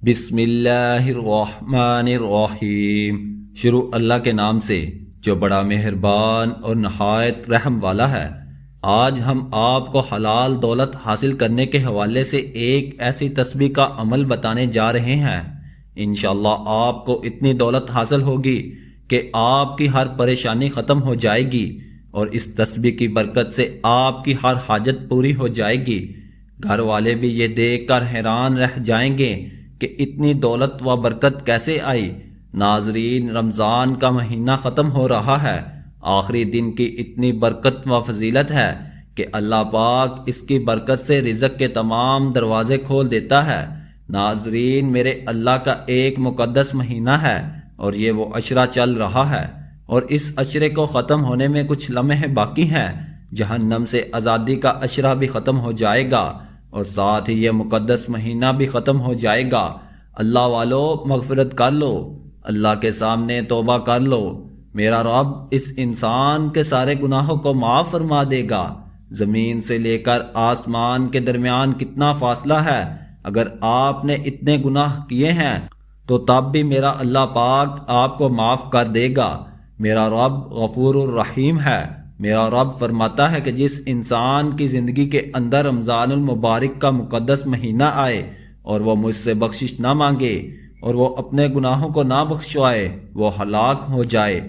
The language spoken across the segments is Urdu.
بسم اللہ الرحمن الرحیم۔ شروع اللہ کے نام سے جو بڑا مہربان اور نہایت رحم والا ہے۔ آج ہم آپ کو حلال دولت حاصل کرنے کے حوالے سے ایک ایسی تسبیح کا عمل بتانے جا رہے ہیں۔ انشاءاللہ آپ کو اتنی دولت حاصل ہوگی کہ آپ کی ہر پریشانی ختم ہو جائے گی، اور اس تسبیح کی برکت سے آپ کی ہر حاجت پوری ہو جائے گی۔ گھر والے بھی یہ دیکھ کر حیران رہ جائیں گے کہ اتنی دولت و برکت کیسے آئی۔ ناظرین، رمضان کا مہینہ ختم ہو رہا ہے۔ آخری دن کی اتنی برکت و فضیلت ہے کہ اللہ پاک اس کی برکت سے رزق کے تمام دروازے کھول دیتا ہے۔ ناظرین، میرے اللہ کا ایک مقدس مہینہ ہے اور یہ وہ عشرہ چل رہا ہے، اور اس عشرے کو ختم ہونے میں کچھ لمحے باقی ہیں۔ جہنم سے آزادی کا عشرہ بھی ختم ہو جائے گا، اور ساتھ ہی یہ مقدس مہینہ بھی ختم ہو جائے گا۔ اللہ والو، مغفرت کر لو، اللہ کے سامنے توبہ کر لو۔ میرا رب اس انسان کے سارے گناہوں کو معاف فرما دے گا۔ زمین سے لے کر آسمان کے درمیان کتنا فاصلہ ہے۔ اگر آپ نے اتنے گناہ کیے ہیں تو تب بھی میرا اللہ پاک آپ کو معاف کر دے گا۔ میرا رب غفور الرحیم ہے۔ میرا رب فرماتا ہے کہ جس انسان کی زندگی کے اندر رمضان المبارک کا مقدس مہینہ آئے اور وہ مجھ سے بخشش نہ مانگے اور وہ اپنے گناہوں کو نہ بخشوائے، وہ ہلاک ہو جائے۔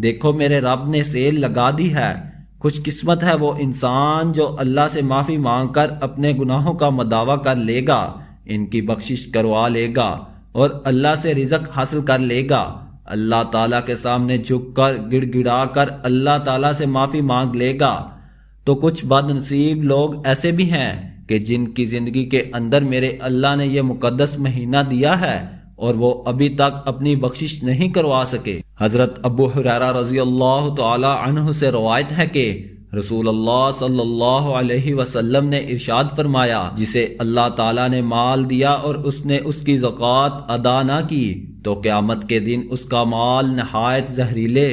دیکھو، میرے رب نے سیل لگا دی ہے۔ خوش قسمت ہے وہ انسان جو اللہ سے معافی مانگ کر اپنے گناہوں کا مداوع کر لے گا، ان کی بخشش کروا لے گا اور اللہ سے رزق حاصل کر لے گا۔ اللہ تعالیٰ کے سامنے جھک کر گڑ گڑا کر اللہ تعالیٰ سے معافی مانگ لے گا۔ تو کچھ بد نصیب لوگ ایسے بھی ہیں کہ جن کی زندگی کے اندر میرے اللہ نے یہ مقدس مہینہ دیا ہے اور وہ ابھی تک اپنی بخشش نہیں کروا سکے۔ حضرت ابو ہریرہ رضی اللہ تعالی عنہ سے روایت ہے کہ رسول اللہ صلی اللہ علیہ وسلم نے ارشاد فرمایا، جسے اللہ تعالیٰ نے مال دیا اور اس نے اس کی زکوٰۃ ادا نہ کی تو قیامت کے دن اس کا مال نہایت زہریلے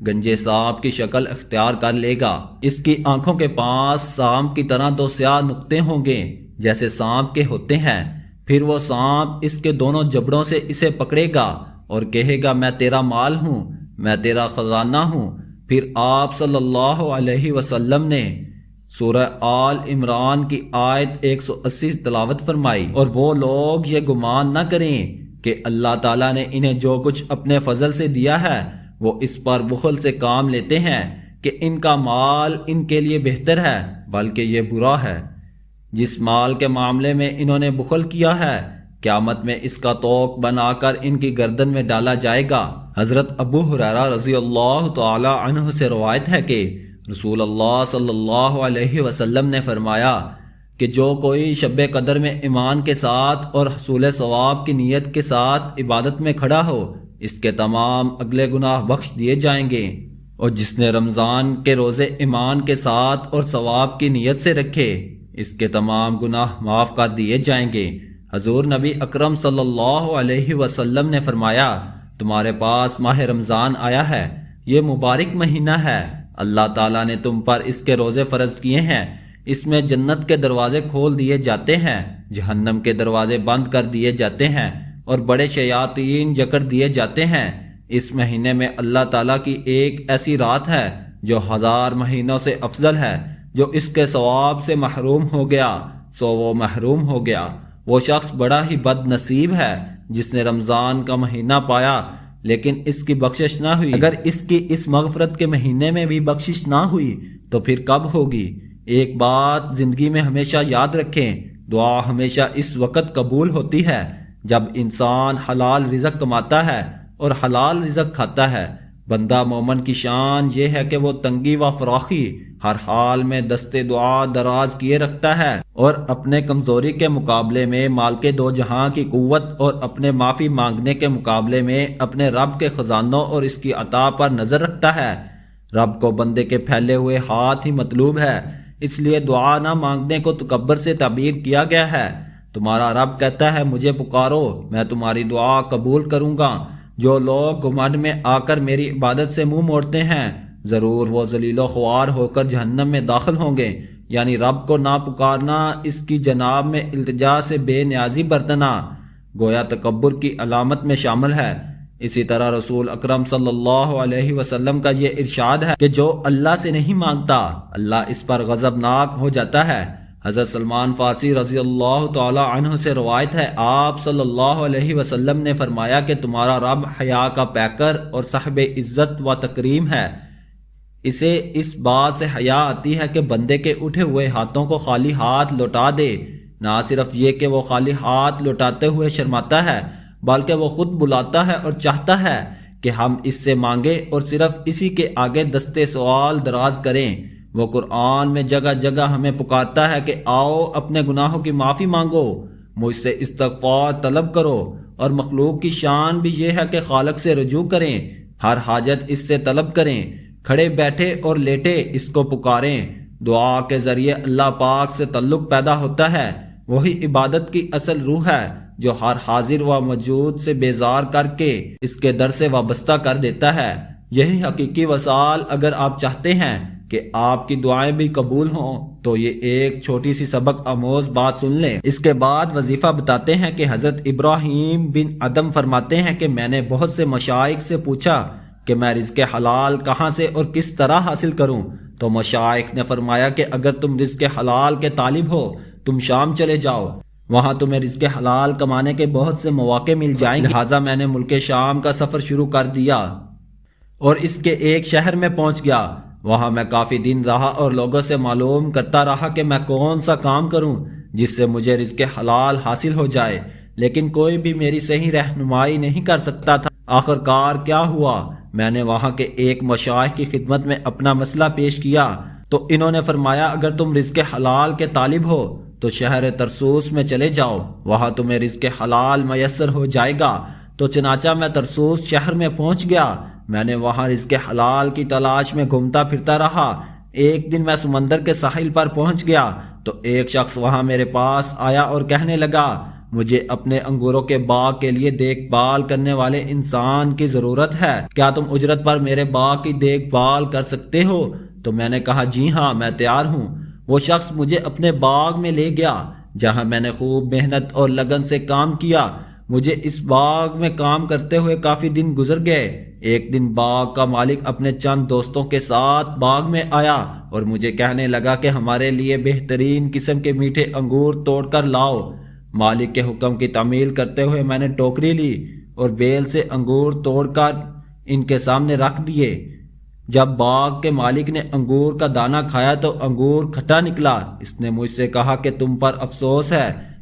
گنجے سانپ کی شکل اختیار کر لے گا۔ اس کی آنکھوں کے پاس سانپ کی طرح دو سیاہ نقطے ہوں گے جیسے سانپ کے ہوتے ہیں۔ پھر وہ سانپ اس کے دونوں جبڑوں سے اسے پکڑے گا اور کہے گا، میں تیرا مال ہوں، میں تیرا خزانہ ہوں۔ پھر آپ صلی اللہ علیہ وسلم نے سورہ آل عمران کی آیت 180 تلاوت فرمائی، اور وہ لوگ یہ گمان نہ کریں کہ اللہ تعالیٰ نے انہیں جو کچھ اپنے فضل سے دیا ہے وہ اس پر بخل سے کام لیتے ہیں کہ ان کا مال ان کے لیے بہتر ہے، بلکہ یہ برا ہے۔ جس مال کے معاملے میں انہوں نے بخل کیا ہے، قیامت میں اس کا طوق بنا کر ان کی گردن میں ڈالا جائے گا۔ حضرت ابو ہریرہ رضی اللہ تعالی عنہ سے روایت ہے کہ رسول اللہ صلی اللہ علیہ وسلم نے فرمایا کہ جو کوئی شب قدر میں ایمان کے ساتھ اور حصول ثواب کی نیت کے ساتھ عبادت میں کھڑا ہو، اس کے تمام اگلے گناہ بخش دیے جائیں گے، اور جس نے رمضان کے روزے ایمان کے ساتھ اور ثواب کی نیت سے رکھے، اس کے تمام گناہ معاف کر دیے جائیں گے۔ حضور نبی اکرم صلی اللہ علیہ وسلم نے فرمایا، تمہارے پاس ماہ رمضان آیا ہے، یہ مبارک مہینہ ہے۔ اللہ تعالیٰ نے تم پر اس کے روزے فرض کیے ہیں۔ اس میں جنت کے دروازے کھول دیے جاتے ہیں، جہنم کے دروازے بند کر دیے جاتے ہیں، اور بڑے شیاطین جکڑ دیے جاتے ہیں۔ اس مہینے میں اللہ تعالیٰ کی ایک ایسی رات ہے جو 1000 مہینوں سے افضل ہے۔ جو اس کے ثواب سے محروم ہو گیا سو وہ محروم ہو گیا۔ وہ شخص بڑا ہی بد نصیب ہے جس نے رمضان کا مہینہ پایا لیکن اس کی بخشش نہ ہوئی۔ اگر اس کی اس مغفرت کے مہینے میں بھی بخشش نہ ہوئی تو پھر کب ہوگی؟ ایک بات زندگی میں ہمیشہ یاد رکھیں، دعا ہمیشہ اس وقت قبول ہوتی ہے جب انسان حلال رزق کماتا ہے اور حلال رزق کھاتا ہے۔ بندہ مومن کی شان یہ ہے کہ وہ تنگی و فراخی ہر حال میں دستے دعا دراز کیے رکھتا ہے، اور اپنے کمزوری کے مقابلے میں مال کے دو جہاں کی قوت اور اپنے معافی مانگنے کے مقابلے میں اپنے رب کے خزانوں اور اس کی عطا پر نظر رکھتا ہے۔ رب کو بندے کے پھیلے ہوئے ہاتھ ہی مطلوب ہے، اس لیے دعا نہ مانگنے کو تکبر سے تعبیر کیا گیا ہے۔ تمہارا رب کہتا ہے، مجھے پکارو، میں تمہاری دعا قبول کروں گا۔ جو لوگ گھمنڈ میں آ کر میری عبادت سے منہ موڑتے ہیں، ضرور وہ ذلیل و خوار ہو کر جہنم میں داخل ہوں گے۔ یعنی رب کو نہ پکارنا، اس کی جناب میں التجا سے بے نیازی برتنا، گویا تکبر کی علامت میں شامل ہے۔ اسی طرح رسول اکرم صلی اللہ علیہ وسلم کا یہ ارشاد ہے کہ جو اللہ سے نہیں مانگتا اللہ اس پر غضبناک ہو جاتا ہے۔ حضرت سلمان فارسی رضی اللہ تعالی عنہ سے روایت ہے، آپ صلی اللہ علیہ وسلم نے فرمایا کہ تمہارا رب حیا کا پیکر اور صاحب عزت و تکریم ہے۔ اسے اس بات سے حیا آتی ہے کہ بندے کے اٹھے ہوئے ہاتھوں کو خالی ہاتھ لوٹا دے۔ نہ صرف یہ کہ وہ خالی ہاتھ لوٹاتے ہوئے شرماتا ہے بلکہ وہ خود بلاتا ہے اور چاہتا ہے کہ ہم اس سے مانگیں اور صرف اسی کے آگے دستے سوال دراز کریں۔ وہ قرآن میں جگہ جگہ ہمیں پکارتا ہے کہ آؤ اپنے گناہوں کی معافی مانگو، مجھ سے استغفار طلب کرو، اور مخلوق کی شان بھی یہ ہے کہ خالق سے رجوع کریں، ہر حاجت اس سے طلب کریں، کھڑے بیٹھے اور لیٹے اس کو پکاریں۔ دعا کے ذریعے اللہ پاک سے تعلق پیدا ہوتا ہے، وہی عبادت کی اصل روح ہے جو ہر حاضر و موجود سے بیزار کر کے اس کے در سے وابستہ کر دیتا ہے۔ یہی حقیقی وصال۔ اگر آپ چاہتے ہیں کہ آپ کی دعائیں بھی قبول ہوں تو یہ ایک چھوٹی سی سبق آموز بات سن لیں۔ اس کے بعد وظیفہ بتاتے ہیں کہ حضرت ابراہیم بن ادم فرماتے ہیں کہ میں نے بہت سے مشائخ سے پوچھا کہ میں رزق حلال کہاں سے اور کس طرح حاصل کروں، تو مشائخ نے فرمایا کہ اگر تم رزق حلال کے طالب ہو تم شام چلے جاؤ، وہاں تمہیں رزق حلال کمانے کے بہت سے مواقع مل جائیں گے۔ لہٰذا میں نے ملک شام کا سفر شروع کر دیا اور اس کے ایک شہر میں پہنچ گیا۔ وہاں میں کافی دن رہا اور لوگوں سے معلوم کرتا رہا کہ میں کون سا کام کروں جس سے مجھے رزق حلال حاصل ہو جائے، لیکن کوئی بھی میری صحیح رہنمائی نہیں کر سکتا تھا۔ آخر کار کیا ہوا، میں نے وہاں کے ایک مشائخ کی خدمت میں اپنا مسئلہ پیش کیا تو انہوں نے فرمایا اگر تم رزق حلال کے طالب ہو تو شہر ترسوس میں چلے جاؤ، وہاں تمہیں رزق حلال میسر ہو جائے گا۔ تو چنانچہ میں ترسوس شہر میں پہنچ گیا۔ میں نے وہاں رزق حلال کی تلاش میں گھومتا پھرتا رہا۔ ایک دن میں سمندر کے ساحل پر پہنچ گیا تو ایک شخص وہاں میرے پاس آیا اور کہنے لگا مجھے اپنے انگوروں کے باغ کے لیے دیکھ بھال کرنے والے انسان کی ضرورت ہے، کیا تم اجرت پر میرے باغ کی دیکھ بھال کر سکتے ہو؟ تو میں نے کہا جی ہاں میں تیار ہوں۔ وہ شخص مجھے اپنے باغ میں لے گیا جہاں میں نے خوب محنت اور لگن سے کام کیا۔ مجھے اس باغ میں کام کرتے ہوئے کافی دن گزر گئے۔ ایک دن باغ کا مالک اپنے چند دوستوں کے ساتھ باغ میں آیا اور مجھے کہنے لگا کہ ہمارے لیے بہترین قسم کے میٹھے انگور توڑ کر لاؤ۔ مالک کے حکم کی تعمیل کرتے ہوئے میں نے ٹوکری لی اور بیل سے انگور توڑ کر ان کے سامنے رکھ دیے۔ جب باغ کے مالک نے انگور کا دانہ کھایا تو انگور کھٹا نکلا۔ اس نے مجھ سے کہا کہ تم پر افسوس ہے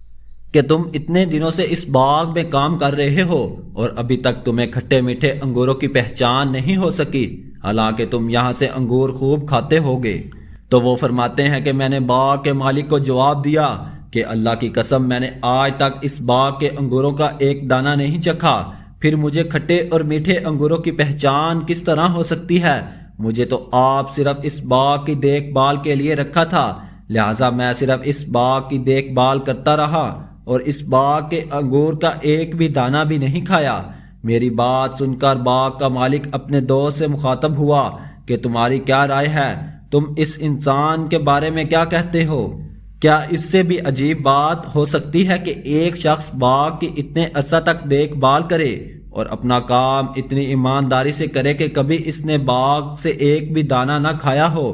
کہ تم اتنے دنوں سے اس باغ میں کام کر رہے ہو اور ابھی تک تمہیں کھٹے میٹھے انگوروں کی پہچان نہیں ہو سکی، حالانکہ تم یہاں سے انگور خوب کھاتے ہوگے۔ تو وہ فرماتے ہیں کہ میں نے باغ کے مالک کو جواب دیا کہ اللہ کی قسم میں نے آج تک اس باغ کے انگوروں کا ایک دانہ نہیں چکھا، پھر مجھے کھٹے اور میٹھے انگوروں کی پہچان کس طرح ہو سکتی ہے؟ مجھے تو آپ صرف اس باغ کی دیکھ بھال کے لیے رکھا تھا، لہٰذا میں صرف اس باغ کی دیکھ بھال کرتا رہا اور اس باغ کے انگور کا ایک بھی دانہ بھی نہیں کھایا۔ میری بات سن کر باغ کا مالک اپنے دوست سے مخاطب ہوا کہ تمہاری کیا رائے ہے؟ تم اس انسان کے بارے میں کیا کہتے ہو؟ کیا اس سے بھی عجیب بات ہو سکتی ہے کہ ایک شخص باغ کی اتنے عرصہ تک دیکھ بھال کرے اور اپنا کام اتنی ایمانداری سے کرے کہ کبھی اس نے باغ سے ایک بھی دانہ نہ کھایا ہو؟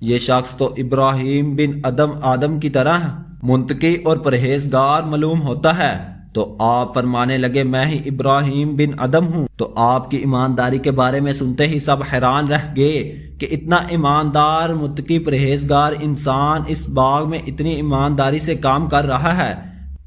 یہ شخص تو ابراہیم بن آدم کی طرح منتقی اور پرہیزگار معلوم ہوتا ہے۔ تو آپ فرمانے لگے میں ہی ابراہیم بن آدم ہوں۔ تو آپ کی ایمانداری کے بارے میں سنتے ہی سب حیران رہ گئے کہ اتنا ایماندار متقی پرہیزگار انسان اس باغ میں اتنی ایمانداری سے کام کر رہا ہے۔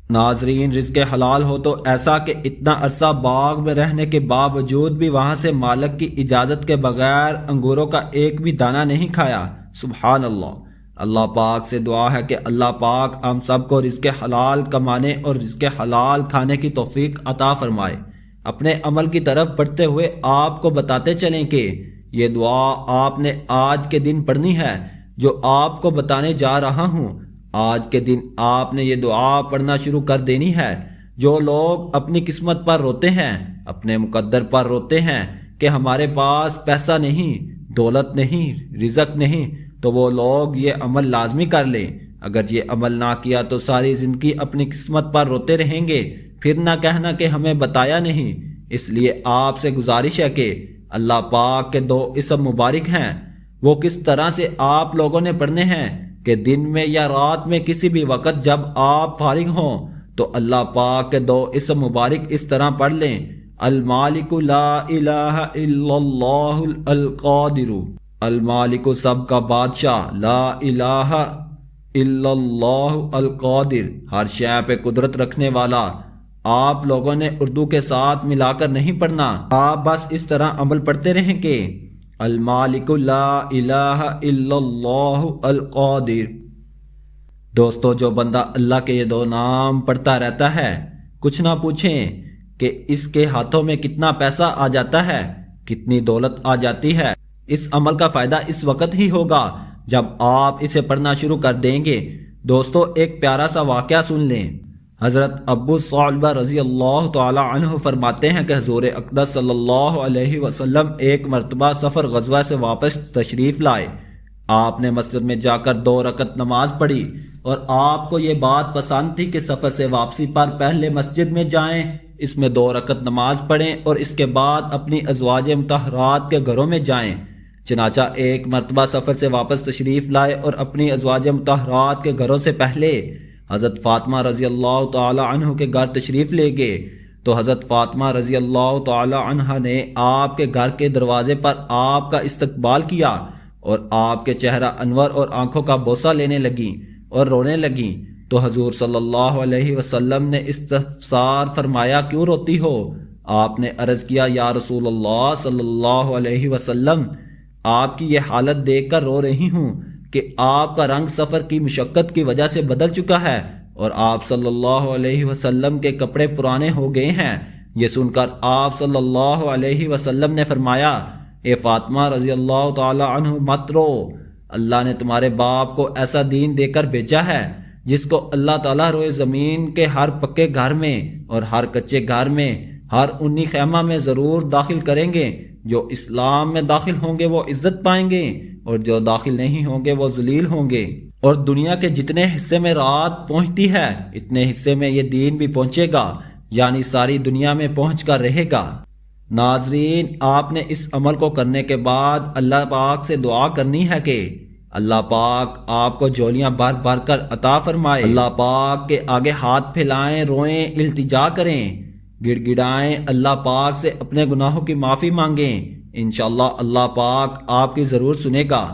ناظرین، رزق حلال ہو تو ایسا کہ اتنا عرصہ باغ میں رہنے کے باوجود بھی وہاں سے مالک کی اجازت کے بغیر انگوروں کا ایک بھی دانہ نہیں کھایا۔ سبحان اللہ۔ اللہ پاک سے دعا ہے کہ اللہ پاک ہم سب کو رزق حلال کمانے اور رزق حلال کھانے کی توفیق عطا فرمائے۔ اپنے عمل کی طرف بڑھتے ہوئے آپ کو بتاتے چلیں کہ یہ دعا آپ نے آج کے دن پڑھنی ہے جو آپ کو بتانے جا رہا ہوں۔ آج کے دن آپ نے یہ دعا پڑھنا شروع کر دینی ہے۔ جو لوگ اپنی قسمت پر روتے ہیں، اپنے مقدر پر روتے ہیں کہ ہمارے پاس پیسہ نہیں، دولت نہیں، رزق نہیں، تو وہ لوگ یہ عمل لازمی کر لیں۔ اگر یہ عمل نہ کیا تو ساری زندگی اپنی قسمت پر روتے رہیں گے، پھر نہ کہنا کہ ہمیں بتایا نہیں۔ اس لیے آپ سے گزارش ہے کہ اللہ پاک کے 2 اسم مبارک ہیں، وہ کس طرح سے آپ لوگوں نے پڑھنے ہیں کہ دن میں یا رات میں کسی بھی وقت جب آپ فارغ ہوں تو اللہ پاک کے 2 اسم مبارک اس طرح پڑھ لیں: المالک لا الہ الا اللہ القادر، المالک سب کا بادشاہ، لا الہ الا اللہ القادر، ہر شے پہ قدرت رکھنے والا۔ آپ لوگوں نے اردو کے ساتھ ملا کر نہیں پڑھنا، آپ بس اس طرح عمل پڑھتے رہیں کہ المالک لا الہ الا اللہ القادر۔ دوستو، جو بندہ اللہ کے یہ 2 نام پڑھتا رہتا ہے، کچھ نہ پوچھیں کہ اس کے ہاتھوں میں کتنا پیسہ آ جاتا ہے، کتنی دولت آ جاتی ہے۔ اس عمل کا فائدہ اس وقت ہی ہوگا جب آپ اسے پڑھنا شروع کر دیں گے۔ دوستو، ایک پیارا سا واقعہ سن لیں۔ حضرت ابو ثعلبہ رضی اللہ تعالی عنہ فرماتے ہیں کہ حضور اقدس صلی اللہ علیہ وسلم ایک مرتبہ سفر غزوہ سے واپس تشریف لائے۔ آپ نے مسجد میں جا کر 2 رکعت نماز پڑھی اور آپ کو یہ بات پسند تھی کہ سفر سے واپسی پر پہلے مسجد میں جائیں، اس میں 2 رکعت نماز پڑھیں اور اس کے بعد اپنی ازواج مطہرات کے گھروں میں جائیں۔ چنانچہ ایک مرتبہ سفر سے واپس تشریف لائے اور اپنی ازواج مطہرات کے گھروں سے پہلے حضرت فاطمہ رضی اللہ تعالی عنہ کے گھر تشریف لے گئے تو حضرت فاطمہ رضی اللہ تعالی عنہ نے آپ کے گھر کے دروازے پر آپ کا استقبال کیا اور آپ کے چہرہ انور اور آنکھوں کا بوسہ لینے لگیں اور رونے لگیں۔ تو حضور صلی اللہ علیہ وسلم نے استفسار فرمایا، کیوں روتی ہو؟ آپ نے عرض کیا، یا رسول اللہ صلی اللہ علیہ وسلم، آپ کی یہ حالت دیکھ کر رو رہی ہوں کہ آپ کا رنگ سفر کی مشقت کی وجہ سے بدل چکا ہے اور آپ صلی اللہ علیہ وسلم کے کپڑے پرانے ہو گئے ہیں۔ یہ سن کر آپ صلی اللہ علیہ وسلم نے فرمایا، اے فاطمہ رضی اللہ تعالی عنہ، مت رو، اللہ نے تمہارے باپ کو ایسا دین دے کر بھیجا ہے جس کو اللہ تعالیٰ روئے زمین کے ہر پکے گھر میں اور ہر کچے گھر میں، ہر انی خیمہ میں ضرور داخل کریں گے۔ جو اسلام میں داخل ہوں گے وہ عزت پائیں گے اور جو داخل نہیں ہوں گے وہ ذلیل ہوں گے۔ اور دنیا کے جتنے حصے میں رات پہنچتی ہے اتنے حصے میں یہ دین بھی پہنچے گا، یعنی ساری دنیا میں پہنچ کر رہے گا۔ ناظرین، آپ نے اس عمل کو کرنے کے بعد اللہ پاک سے دعا کرنی ہے کہ اللہ پاک آپ کو جولیاں بھر بھر کر عطا فرمائے۔ اللہ پاک کے آگے ہاتھ پھیلائیں، روئیں، التجا کریں، گڑ گڑائیں، اللہ پاک سے اپنے گناہوں کی معافی مانگیں۔ انشاءاللہ اللہ پاک آپ کی ضرور سنے گا۔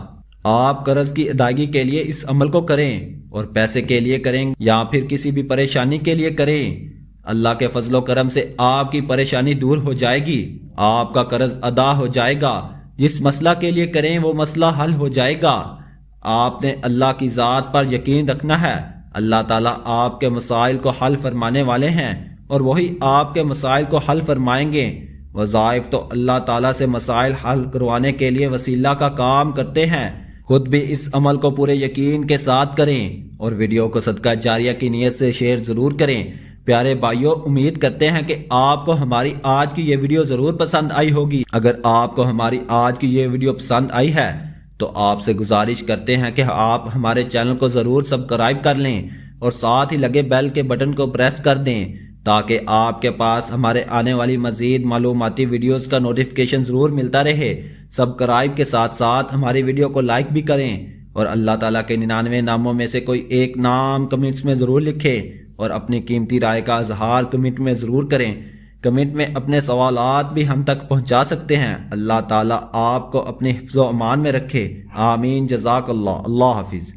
آپ قرض کی ادائیگی کے لیے اس عمل کو کریں، اور پیسے کے لیے کریں یا پھر کسی بھی پریشانی کے لیے کریں، اللہ کے فضل و کرم سے آپ کی پریشانی دور ہو جائے گی، آپ کا قرض ادا ہو جائے گا۔ جس مسئلہ کے لیے کریں وہ مسئلہ حل ہو جائے گا۔ آپ نے اللہ کی ذات پر یقین رکھنا ہے، اللہ تعالیٰ آپ کے مسائل کو حل فرمانے والے ہیں اور وہی آپ کے مسائل کو حل فرمائیں گے۔ وظائف تو اللہ تعالیٰ سے مسائل حل کروانے کے لیے وسیلہ کا کام کرتے ہیں۔ خود بھی اس عمل کو پورے یقین کے ساتھ کریں اور ویڈیو کو صدقہ جاریہ کی نیت سے شیئر ضرور کریں۔ پیارے بھائیوں، امید کرتے ہیں کہ آپ کو ہماری آج کی یہ ویڈیو ضرور پسند آئی ہوگی۔ اگر آپ کو ہماری آج کی یہ ویڈیو پسند آئی ہے تو آپ سے گزارش کرتے ہیں کہ آپ ہمارے چینل کو ضرور سبسکرائب کر لیں اور ساتھ ہی لگے بیل کے بٹن کو پریس کر دیں تاکہ آپ کے پاس ہمارے آنے والی مزید معلوماتی ویڈیوز کا نوٹیفیکیشن ضرور ملتا رہے۔ سبسکرائب کے ساتھ ساتھ ہماری ویڈیو کو لائک بھی کریں اور اللہ تعالیٰ کے 99 ناموں میں سے کوئی ایک نام کمنٹس میں ضرور لکھیں اور اپنی قیمتی رائے کا اظہار کمنٹ میں ضرور کریں۔ کمنٹ میں اپنے سوالات بھی ہم تک پہنچا سکتے ہیں۔ اللہ تعالیٰ آپ کو اپنے حفظ و امان میں رکھے، آمین۔ جزاک اللہ۔ اللہ حافظ۔